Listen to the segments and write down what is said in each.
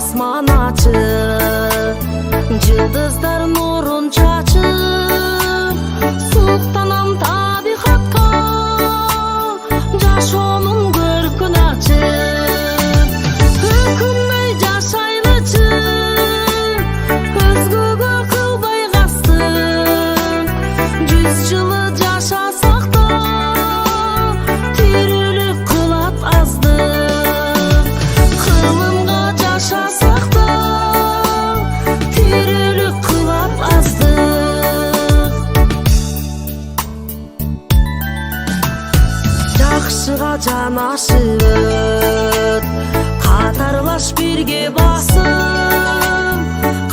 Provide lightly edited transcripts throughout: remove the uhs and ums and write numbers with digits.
asman açıp, yıldızlar nurun çaçıp, suqtanam tabiqatqa, yaşonun görkün açıp, hükümmey yaşaylıçıp, özgüge kılbay qastım, 100 yılı yaşasak da, tirilik kılat azdık, kılımga yaşasak da, tirilik kılat azdık. Жақшыға жанашып өт, қатарлаш бірге басып,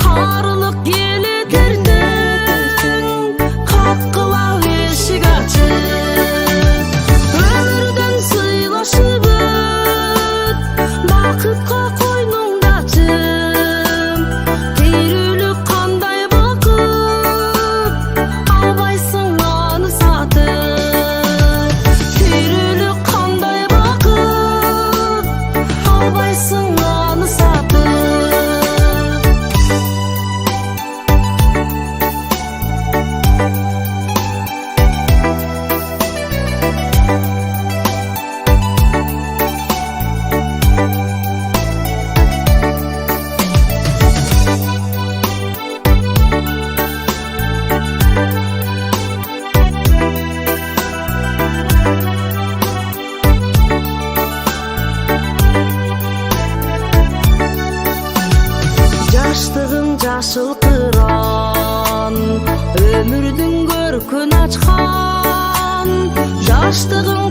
қарылық еледердің қаққылау ешік ашып, өмірден сыйлашып өт, бақытқа қойныңды ашып, тирүүлік қандай бақыт, албайсың аны сатып, тирүүлік қандай бақыт, албайсың аны сатып. Жаштығың жашыл қыран, өмірдің көркін ашқан, жаштығың